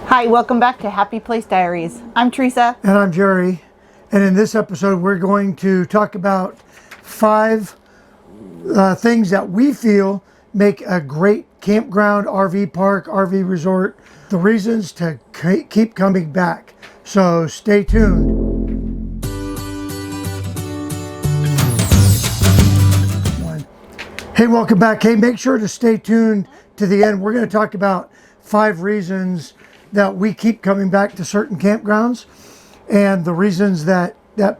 Hi, welcome back to Happy Place Diaries. I'm Teresa. And I'm Jerry. And in this episode, we're going to talk about 5 things that we feel make a great campground, RV park, RV resort. The reasons to keep coming back. So stay tuned. Hey, welcome back. Hey, make sure to stay tuned to the end. We're going to talk about 5 reasons that we keep coming back to certain campgrounds and the reasons that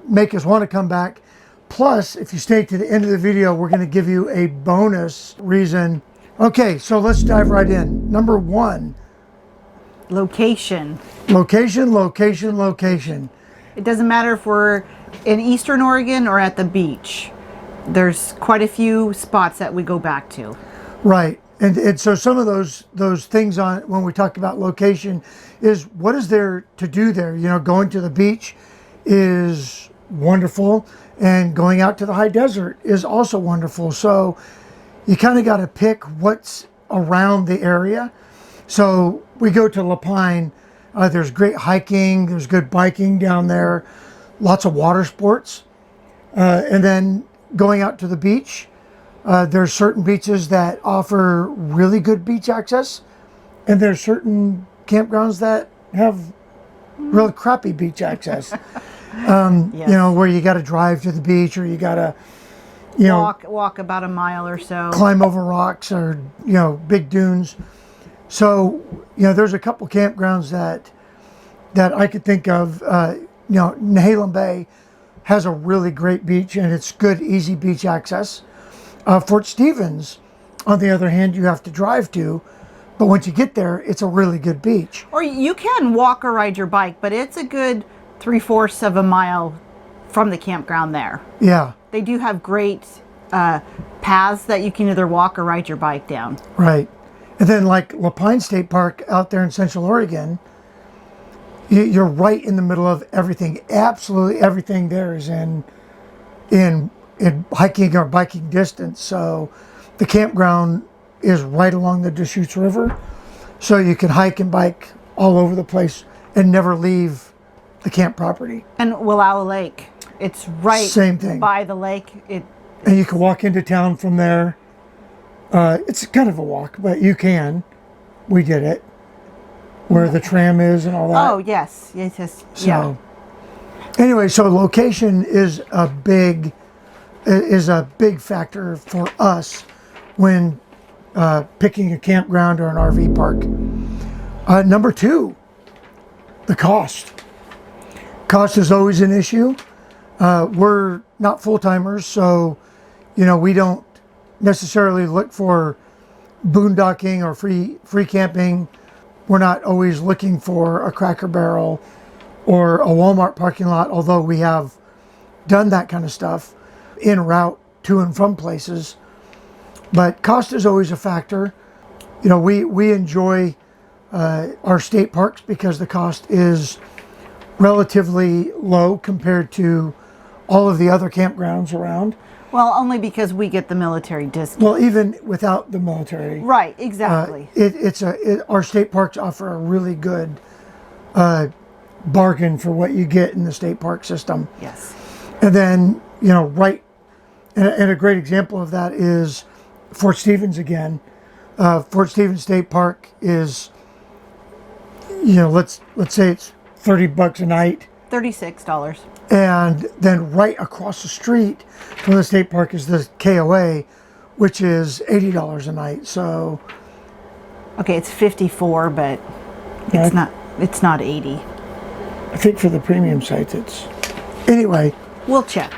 make us want to come back. Plus, if you stay to the end of the video, we're going to give you a bonus reason. Okay, so let's dive right in. Number 1. Location. Location, location, location. It doesn't matter if we're in Eastern Oregon or at the beach. There's quite a few spots that we go back to. Right. And so some of those things on when we talk about location is what is there to do there? You know, going to the beach is wonderful, and going out to the high desert is also wonderful. So you kind of got to pick what's around the area. So we go to La Pine. There's great hiking. There's good biking down there. Lots of water sports. And then going out to the beach. There's certain beaches that offer really good beach access, and there's certain campgrounds that have really crappy beach access. Yes. You know, where you got to drive to the beach, or you got to, walk about a mile or so. Climb over rocks, or big dunes. So there's a couple campgrounds that I could think of. Nehalem Bay has a really great beach, and it's good, easy beach access. Fort Stevens, on the other hand, you have to drive to, but once you get there, it's a really good beach. Or you can walk or ride your bike, but it's a good 3/4 of a mile from the campground there. Yeah. They do have great paths that you can either walk or ride your bike down. Right. And then like La Pine State Park out there in Central Oregon, you're right in the middle of everything. Absolutely everything there is in hiking or biking distance. So the campground is right along the Deschutes River. So you can hike and bike all over the place and never leave the camp property. And Willalla Lake. It's right Same thing. by the lake. And you can walk into town from there. It's kind of a walk, but you can. We did it. Where the tram is and all that. Oh, yes. Yes. So, yeah. Anyway, so location is a big factor for us when picking a campground or an RV park. Number 2, the cost. Cost is always an issue. We're not full-timers, so we don't necessarily look for boondocking or free camping. We're not always looking for a Cracker Barrel or a Walmart parking lot, although we have done that kind of stuff en route to and from places. But cost is always a factor. We enjoy our state parks because the cost is relatively low compared to all of the other campgrounds around. Well, only because we get the military discount. Well, even without the military. Right, exactly. Our state parks offer a really good bargain for what you get in the state park system. Yes. And then, and a great example of that is Fort Stevens again. Fort Stevens State Park is, let's say it's $30 a night. $36. And then right across the street from the state park is the KOA, which is $80 a night. So, okay, it's 54, but it's not 80. I think for the premium sites, anyway. We'll check.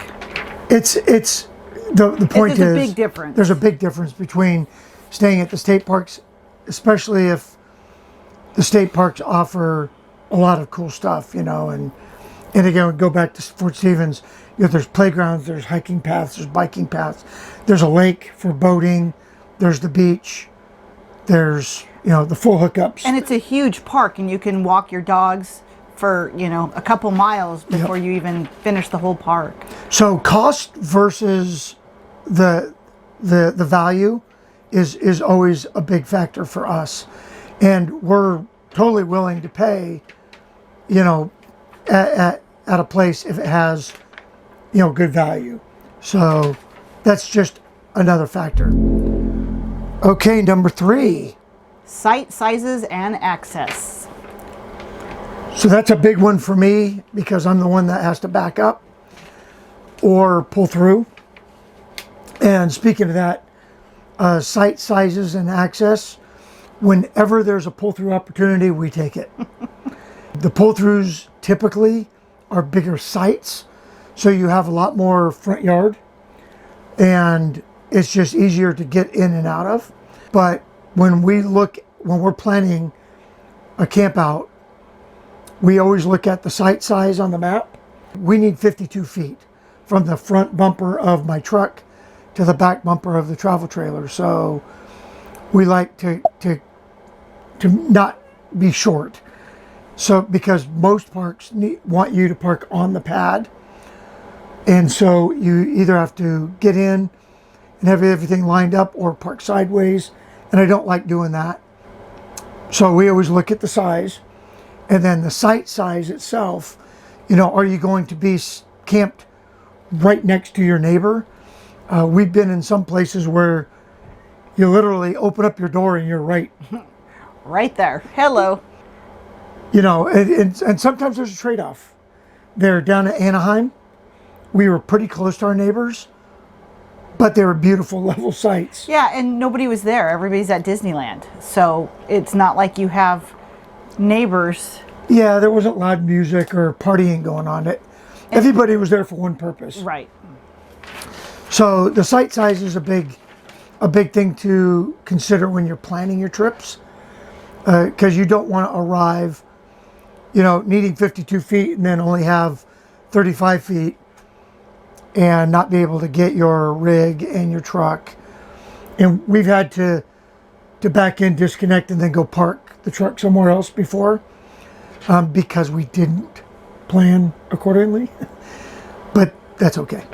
The point is, there's a big difference. There's a big difference between staying at the state parks, especially if the state parks offer a lot of cool stuff, and again, go back to Fort Stevens, there's playgrounds, there's hiking paths, there's biking paths, there's a lake for boating, there's the beach, there's, the full hookups. And it's a huge park, and you can walk your dogs for, a couple miles before you even finish the whole park. So cost versus the value is always a big factor for us. And we're totally willing to pay, you know, at a place if it has, you know, good value. So that's just another factor. Okay, number 3. Site sizes and access. So that's a big one for me because I'm the one that has to back up or pull through. And speaking of that, site sizes and access, whenever there's a pull-through opportunity, we take it. The pull-throughs typically are bigger sites, so you have a lot more front yard, and it's just easier to get in and out of. But when we're planning a camp out, we always look at the site size on the map. We need 52 feet from the front bumper of my truck to the back bumper of the travel trailer. So we like to not be short. So because most parks want you to park on the pad. And so you either have to get in and have everything lined up or park sideways. And I don't like doing that. So we always look at the size. And then the site size itself, you know, are you going to be camped right next to your neighbor? We've been in some places where you literally open up your door and you're right there. Hello. You know, and sometimes there's a trade-off. There down at Anaheim, we were pretty close to our neighbors, but they were beautiful level sites. Yeah, and nobody was there. Everybody's at Disneyland. So it's not like you have neighbors. Yeah, there wasn't loud music or partying going on. Everybody was there for one purpose. Right. So the site size is a big thing to consider when you're planning your trips, because you don't want to arrive, you know, needing 52 feet and then only have 35 feet and not be able to get your rig and your truck. And we've had to back in, disconnect, and then go park the truck somewhere else before, because we didn't plan accordingly. But that's okay.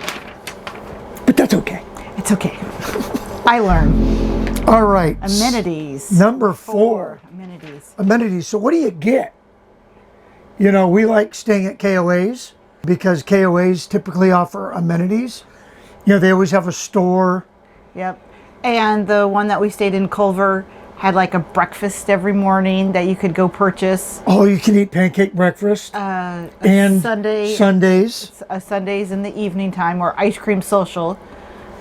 It's okay. I learn. All right. Amenities. Number 4. Amenities. So what do you get? You know, we like staying at KOAs because KOAs typically offer amenities. You know, they always have a store. Yep. And the one that we stayed in, Culver, had like a breakfast every morning that you could go purchase. Oh, you can eat pancake breakfast. And Sundays. Sundays in the evening time, or ice cream social.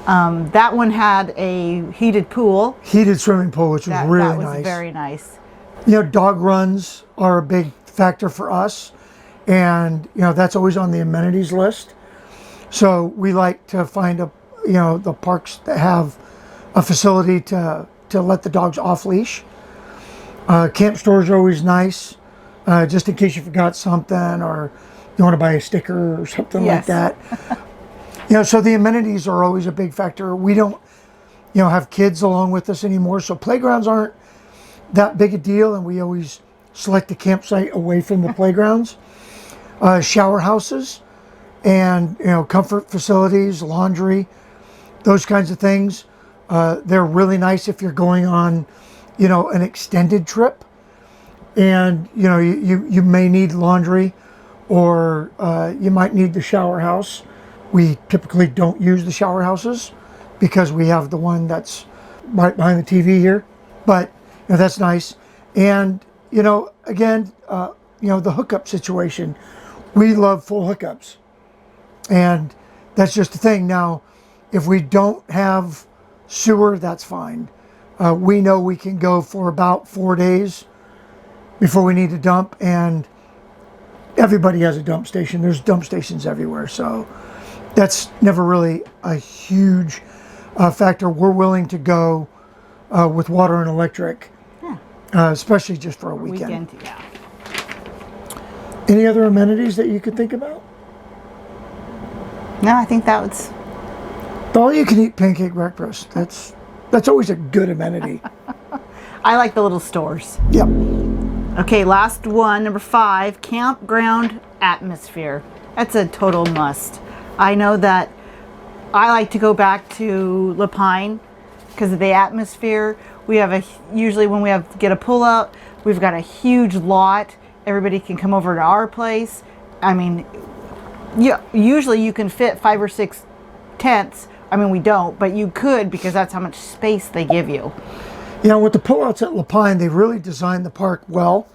That one had a heated pool. Heated swimming pool, which was really nice. That was very nice. You know, dog runs are a big factor for us. And, you know, that's always on the amenities list. So we like to find the parks that have a facility to let the dogs off leash. Camp stores are always nice, just in case you forgot something or you want to buy a sticker or something like that. You know, so the amenities are always a big factor. We don't, you know, have kids along with us anymore, so playgrounds aren't that big a deal, and we always select a campsite away from the playgrounds. Shower houses and, you know, comfort facilities, laundry, those kinds of things. They're really nice if you're going on, you know, an extended trip, and, you know, you may need laundry, or you might need the shower house. We typically don't use the shower houses because we have the one that's right behind the TV here, but, you know, that's nice. And, you know, again, you know, the hookup situation, we love full hookups, and that's just the thing. Now, if we don't have sewer, that's fine. We know we can go for about 4 days before we need to dump, and everybody has a dump station. There's dump stations everywhere, so that's never really a huge factor. We're willing to go with water and electric, especially just for a weekend. Yeah. Any other amenities that you could think about? No, I think that was... All you can eat pancake breakfast. That's always a good amenity. I like the little stores. Yep. Okay, last one, number 5, Campground Atmosphere. That's a total must. I know that I like to go back to Lapine because of the atmosphere. We have usually when we have to get a pull out, We've got a huge lot. Everybody can come over to our place. I mean, usually you can fit 5 or 6 tents. I mean, we don't, but you could, because that's how much space they give you. You know, with the pullouts at Lapine, they really designed the park well.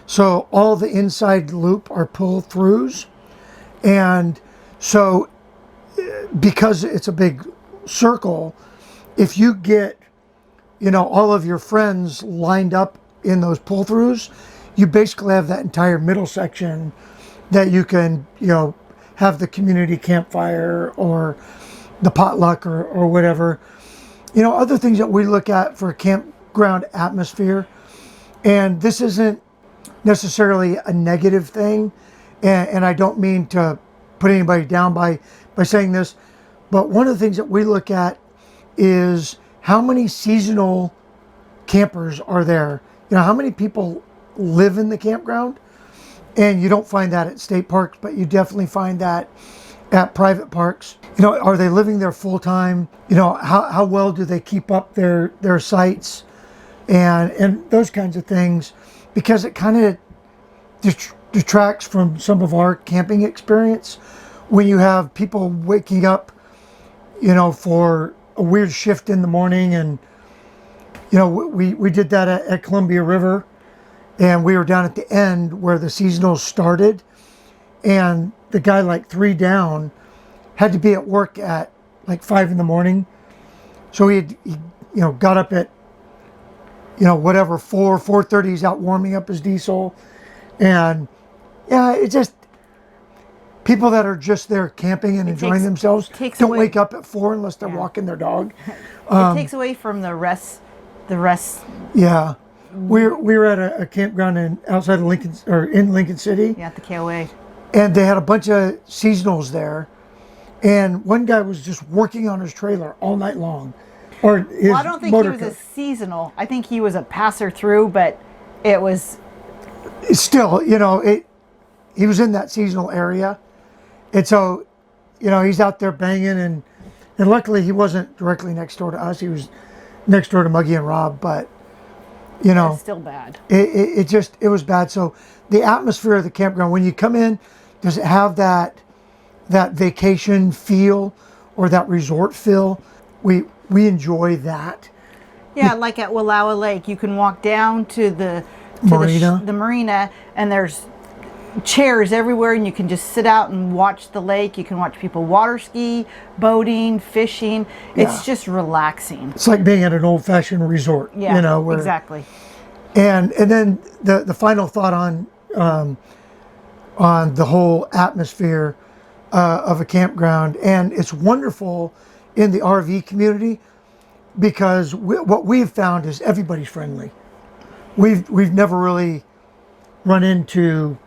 So all the inside loop are pull-throughs. And so because it's a big circle, if you get, you know, all of your friends lined up in those pull-throughs, you basically have that entire middle section that you can, you know, have the community campfire or the potluck or whatever. You know, other things that we look at for a campground atmosphere, and this isn't necessarily a negative thing, and I don't mean to put anybody down by saying this, but one of the things that we look at is how many seasonal campers are there. You know, how many people live in the campground? And you don't find that at state parks, but you definitely find that at private parks. You know, are they living there full time? You know, how well do they keep up their sites and those kinds of things? Because it kind of detracts from some of our camping experience when you have people waking up, you know, for a weird shift in the morning. And, you know, we did that at Columbia River, and we were down at the end where the seasonals started, and the guy like 3 down had to be at work at like 5 in the morning. So he you know, got up at, you know, whatever, 4:30, he's out warming up his diesel. And yeah, it's just people that are just there camping and enjoying themselves don't wake up at 4 unless they're walking their dog. It takes away from the rest. Yeah. We were at a campground outside of Lincoln, or in Lincoln City. Yeah, at the KOA. And they had a bunch of seasonals there. And one guy was just working on his trailer all night long. Or his I don't think he was a seasonal. I think he was a passer through, but it was... Still, you know, he was in that seasonal area. And so, you know, he's out there banging. And luckily he wasn't directly next door to us. He was next door to Muggy and Rob. But, you know... It's still bad. It was bad. So the atmosphere of the campground, when you come in, does it have that vacation feel or that resort feel? We enjoy that. Yeah, like at Wallowa Lake, you can walk down to the marina, and there's chairs everywhere, and you can just sit out and watch the lake. You can watch people water ski, boating, fishing. It's just relaxing. It's like being at an old-fashioned resort. Yeah, you know, exactly. And then the final thought on the whole atmosphere of a campground, and it's wonderful in the RV community because what we've found is everybody's friendly. We've never really run into,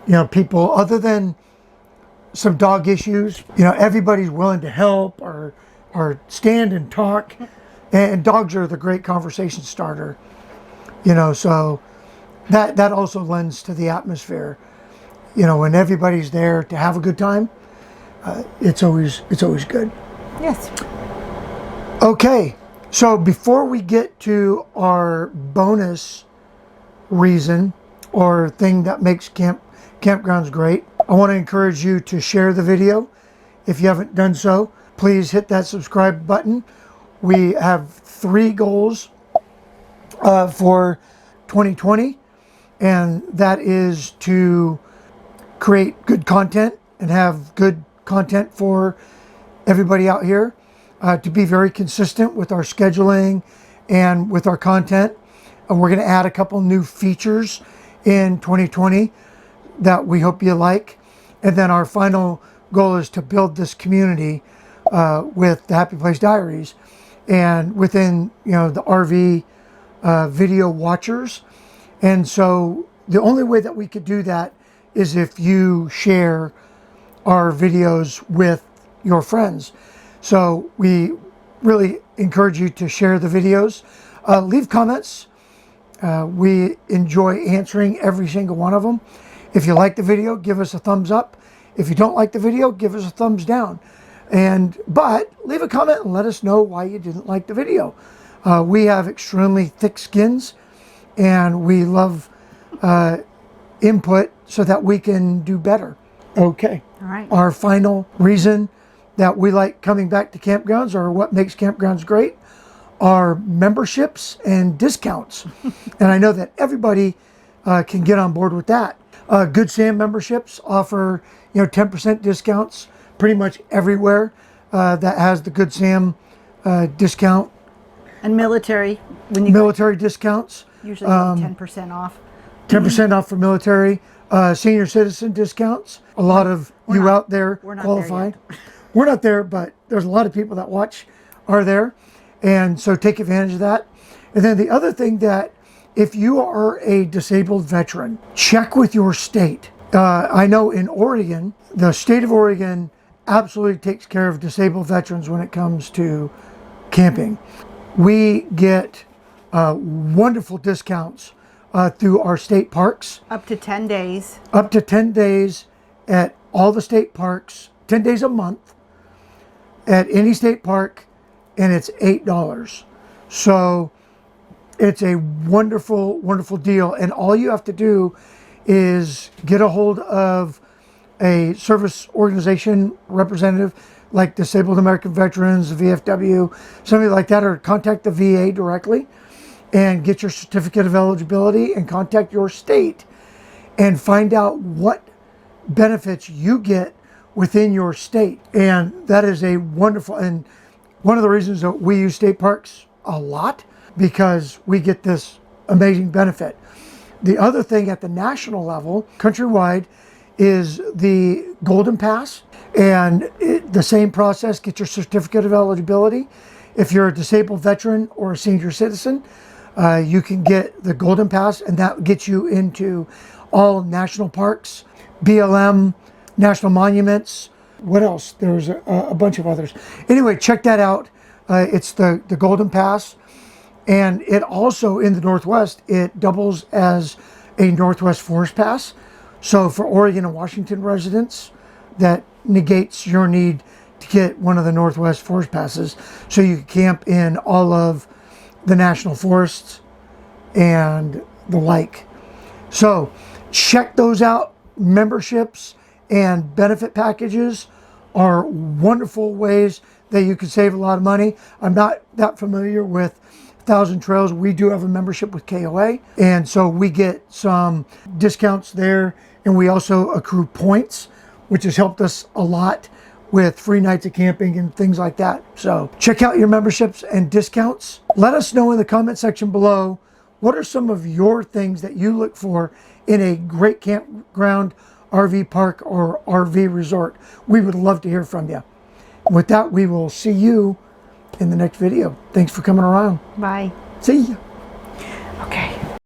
you know, people other than some dog issues. You know, everybody's willing to help or stand and talk, and dogs are the great conversation starter. You know, so that also lends to the atmosphere. You know, when everybody's there to have a good time, it's always good. Yes. Okay, so before we get to our bonus reason or thing that makes campgrounds great, I want to encourage you to share the video. If you haven't done so, please hit that subscribe button. We have 3 goals for 2020, and that is to create good content and have good content for everybody out here, to be very consistent with our scheduling and with our content. And we're going to add a couple new features in 2020 that we hope you like. And then our final goal is to build this community with the Happy Place Diaries, and within, you know, the RV video watchers. And so the only way that we could do that is if you share our videos with your friends. So we really encourage you to share the videos. Leave comments. We enjoy answering every single one of them. If you like the video, give us a thumbs up. If you don't like the video, give us a thumbs down. But leave a comment and let us know why you didn't like the video. We have extremely thick skins, and we love input so that we can do better. Okay. All right. Our final reason that we like coming back to campgrounds, or what makes campgrounds great, are memberships and discounts. And I know that everybody can get on board with that. Good Sam memberships offer 10% discounts pretty much everywhere that has the Good Sam discount. And military, when you Military discounts. usually 10% off. 10% off for military. Senior citizen discounts. A lot of you not- out there we're not qualify. there yet. We're not there, but there's a lot of people that watch are there. And so take advantage of that. And then the other thing, that if you are a disabled veteran, check with your state. I know in Oregon, the state of Oregon absolutely takes care of disabled veterans when it comes to camping. We get wonderful discounts through our state parks. Up to 10 days. Up to 10 days at all the state parks, 10 days a month at any state park, and it's $8. So it's a wonderful, wonderful deal. And all you have to do is get a hold of a service organization representative like Disabled American Veterans, VFW, something like that, or contact the VA directly and get your certificate of eligibility and contact your state and find out what benefits you get within your state. And that is a wonderful, and one of the reasons that we use state parks a lot, because we get this amazing benefit. The other thing at the national level, countrywide, is the Golden Pass. And the same process, get your certificate of eligibility. If you're a disabled veteran or a senior citizen, you can get the Golden Pass, and that gets you into all national parks, BLM, national monuments. What else? There's a bunch of others. Anyway, check that out. It's the Golden Pass. And it also, in the Northwest, it doubles as a Northwest Forest Pass. So for Oregon and Washington residents, that negates your need to get one of the Northwest Forest Passes. So you can camp in all of the national forests and the like. So check those out. Memberships and benefit packages are wonderful ways that you can save a lot of money. I'm not that familiar with Thousand Trails. We do have a membership with KOA, and so we get some discounts there, and we also accrue points, which has helped us a lot with free nights of camping and things like that. So check out your memberships and discounts. Let us know in the comment section below, what are some of your things that you look for in a great campground, RV park, or RV resort? We would love to hear from you. With that, we will see you in the next video. Thanks for coming around. Bye. See ya.